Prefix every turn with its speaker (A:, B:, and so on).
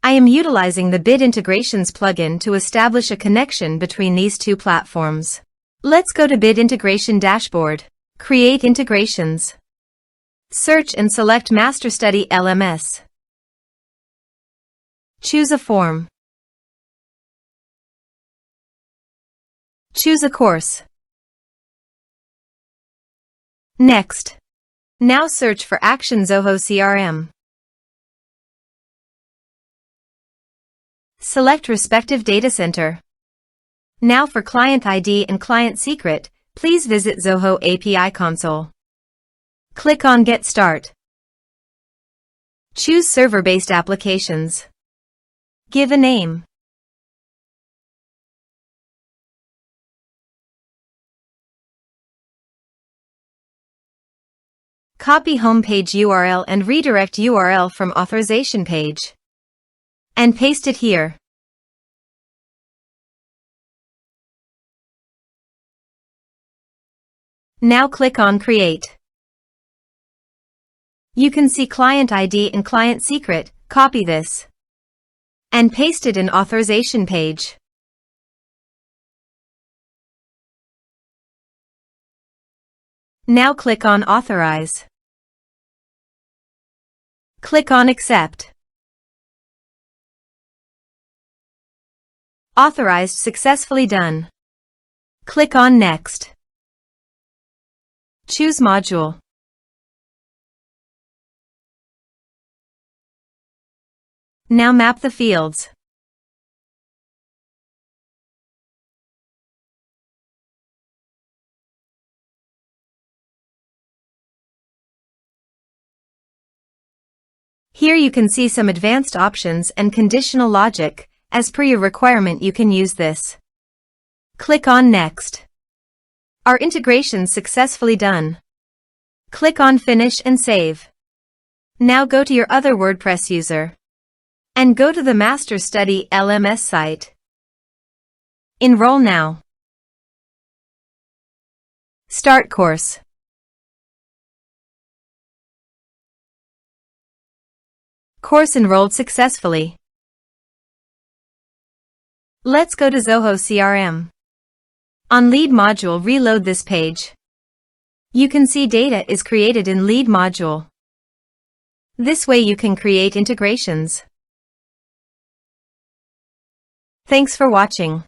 A: I am utilizing the Bit Integrations plugin to establish a connection between these two platforms. Let's go to Bit Integration Dashboard. Create integrations. Search and select MasterStudy LMS. Choose a form. Choose a course. Next. Now search for Action Zoho CRM. Select respective data center. Now for client ID and client secret, please visit Zoho API console. Click on Get Start. Choose server-based applications. Give a name. Copy homepage URL and redirect URL from authorization page. And paste it here. Now click on Create. You can see client ID and client secret. Copy this and paste it in authorization page. Now click on Authorize. Click on Accept. Authorized successfully done. Click on Next. Choose module. Now map the fields. Here you can see some advanced options and conditional logic. As per your requirement, you can use this. Click on Next. Our integration successfully done. Click on Finish and Save. Now go to your other WordPress user and go to the MasterStudy LMS site. Enroll now. Start course. Course enrolled successfully. Let's go to Zoho CRM. On Lead module, reload this page. You can see data is created in Lead module. This way you can create integrations. Thanks for watching.